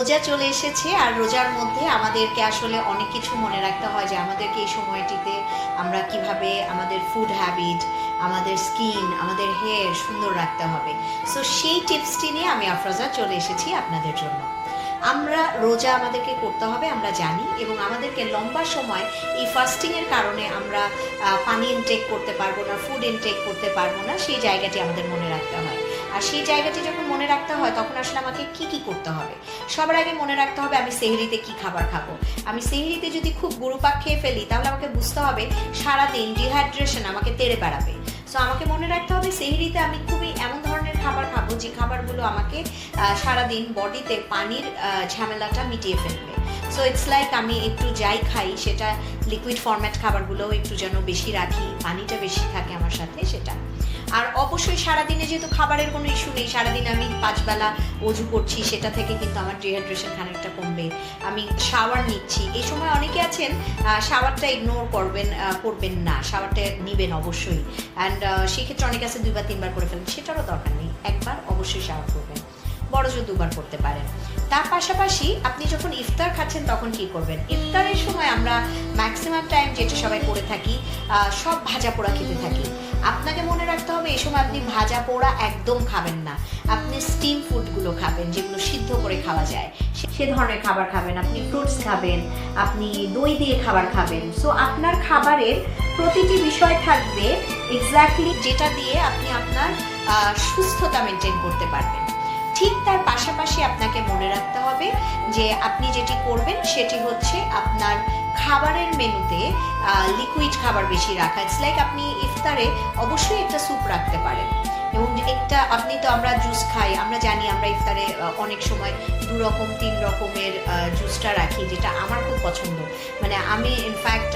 রোজা চলে এসেছে আর রোজার মধ্যে আমাদেরকে আসলে অনেক কিছু মনে রাখতে হয় যে আমাদেরকে এই সময়টিতে আমরা কিভাবে আমাদের ফুড হ্যাবিট, আমাদের স্কিন, আমাদের হেয়ার সুন্দর রাখতে হবে। সো সেই টিপসটি নিয়ে আমি আফরোজা চলে এসেছি আপনাদের জন্য। আমরা রোজা আমাদেরকে করতে হবে আমরা জানি, এবং আমাদেরকে লম্বা সময় এই ফাস্টিংয়ের কারণে আমরা পানি ইনটেক করতে পারবো না, ফুড ইনটেক করতে পারবো না, সেই জায়গাটি আমাদের মনে রাখতে হয়। আর সেই জায়গাটি যখন মনে রাখতে হয় তখন আসলে আমাকে কি কি করতে হবে। সবার আগে মনে রাখতে হবে আমি সেহরিতে কি খাবার খাবো। আমি সেহরিতে যদি খুব গুরুপাক খেয়ে ফেলি তাহলে আমাকে বুঝতে হবে সারাদিন ডিহাইড্রেশন আমাকে তেড়ে বেড়াবে। সো আমাকে মনে রাখতে হবে সেহরিতে আমি খুবই এমন ধরনের খাবার খাবো যে খাবারগুলো আমাকে সারাদিন বডিতে পানির ঝামেলাটা মিটিয়ে ফেলবে। সো ইটস লাইক আমি একটু যাই খাই সেটা লিকুইড ফরম্যাট খাবারগুলো একটু যেন বেশি রাখি, পানিটা বেশি থাকে আমার সাথে সেটা। আর অবশ্যই সারাদিনে যেহেতু খাবারের কোনো ইস্যু নেই, সারাদিন আমি 5 বেলা অজু করছি, সেটা থেকে কিন্তু আমার ডিহাইড্রেশন খানিকটা কমবে। আমি শাওয়ার নিচ্ছি, এই সময় অনেকে আছেন শাওয়ারটা ইগনোর করবেন না, শাওয়ারটা নেবেন অবশ্যই। অ্যান্ড সেক্ষেত্রে অনেকে আছে 2 বা 3 বার করে ফেলেন, সেটারও দরকার নেই, একবার অবশ্যই শাওয়ার করবেন, বড় জোর 2 বার করতে পারেন। তার পাশাপাশি আপনি যখন ইফতার খাচ্ছেন তখন কি করবেন। ইফতারের সময় আমরা ম্যাক্সিমাম টাইম যেটা সবাই করে থাকি, সব ভাজা পোড়া খেতে থাকি। আপনাকে মনে রাখতে হবে এই সময় আপনি ভাজা পোড়া একদম খাবেন না, আপনি স্টিম ফুডগুলো খাবেন যেগুলো সিদ্ধ করে খাওয়া যায়, সে ধরনের খাবার খাবেন। আপনি ফ্রুটস খাবেন, আপনি দই দিয়ে খাবার খাবেন। সো আপনার খাবারের প্রতিটি বিষয় থাকবে এক্স্যাক্টলি যেটা দিয়ে আপনি আপনার সুস্থতা মেনটেন করতে পারবেন। ঠিক তার পাশাপাশি আপনাকে মনে রাখতে হবে যে আপনি যেটি করবেন সেটি হচ্ছে আপনার খাবারের মেনুতে লিকুইড খাবার বেশি রাখা। ইটস লাইক আপনি ইফতারে অবশ্যই একটা স্যুপ রাখতে পারেন, এবং একটা আপনি তো আমরা জুস খাই, আমরা জানি আমরা ইফতারে অনেক সময় 2 রকম 3 রকমের জুসটা রাখি, যেটা আমার খুব পছন্দ। মানে আমি ইনফ্যাক্ট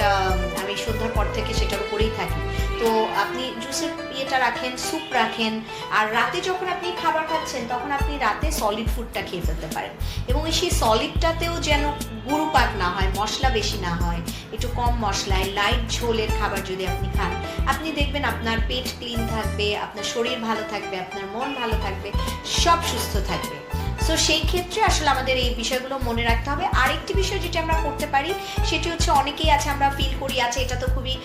আমি সন্ধ্যার পর থেকে সেটার উপরেই থাকি। তো আপনি জুসের ইয়েটা রাখেন, স্যুপ রাখেন, আর রাতে যখন আপনি খাবার খাচ্ছেন তখন আপনি রাতে সলিড ফুডটা খেয়ে ফেলতে পারেন, এবং সেই সলিডটাতেও যেন গুরুপাক না হয়, মশলা বেশি না হয়, একটু কম মশলায় লাইট ঝোলের খাবার যদি আপনি খান, আপনি দেখবেন আপনার পেট ক্লিন থাকবে, আপনার শরীর ভালো থাকবে, আপনার মন ভালো থাকবে, সব সুস্থ থাকবে। সো সেই ক্ষেত্রে আসলে আমাদের এই বিষয়গুলো মনে রাখতে হবে। আরেকটি বিষয় যেটা আমরা করতে পারি সেটি হচ্ছে, অনেকেই আছে আমরা ফিল করি আছে এটা তো খুবই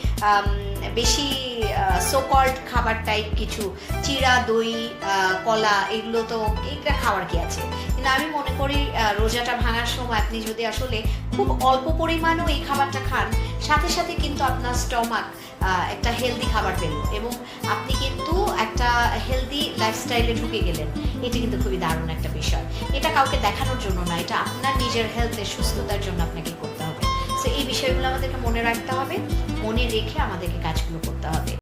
বেশি সোকল্ড খাবার টাইপ কিছু, চিড়া, দই, কলা, এগুলো তো এইটা খাওয়ার কি আছে। কিন্তু আমি মনে করি রোজাটা ভাঙার সময় আপনি যদি আসলে খুব অল্প পরিমাণেও এই খাবারটা খান, সাথে সাথে কিন্তু আপনার স্টমাক একটা হেলদি খাবার পেল, এবং আপনি কিন্তু একটা হেলদি লাইফস্টাইলে ঢুকে গেলেন। এটা কিন্তু খুবই দারুণ একটা বিষয়। এটা কাউকে দেখানোর জন্য না, এটা আপনার নিজের হেলথের সুস্থতার জন্য আপনাকে করতে হবে। সো এই বিষয়গুলো আমাদেরকে মনে রাখতে হবে, মনে রেখে আমাদেরকে কাজগুলো করতে হবে।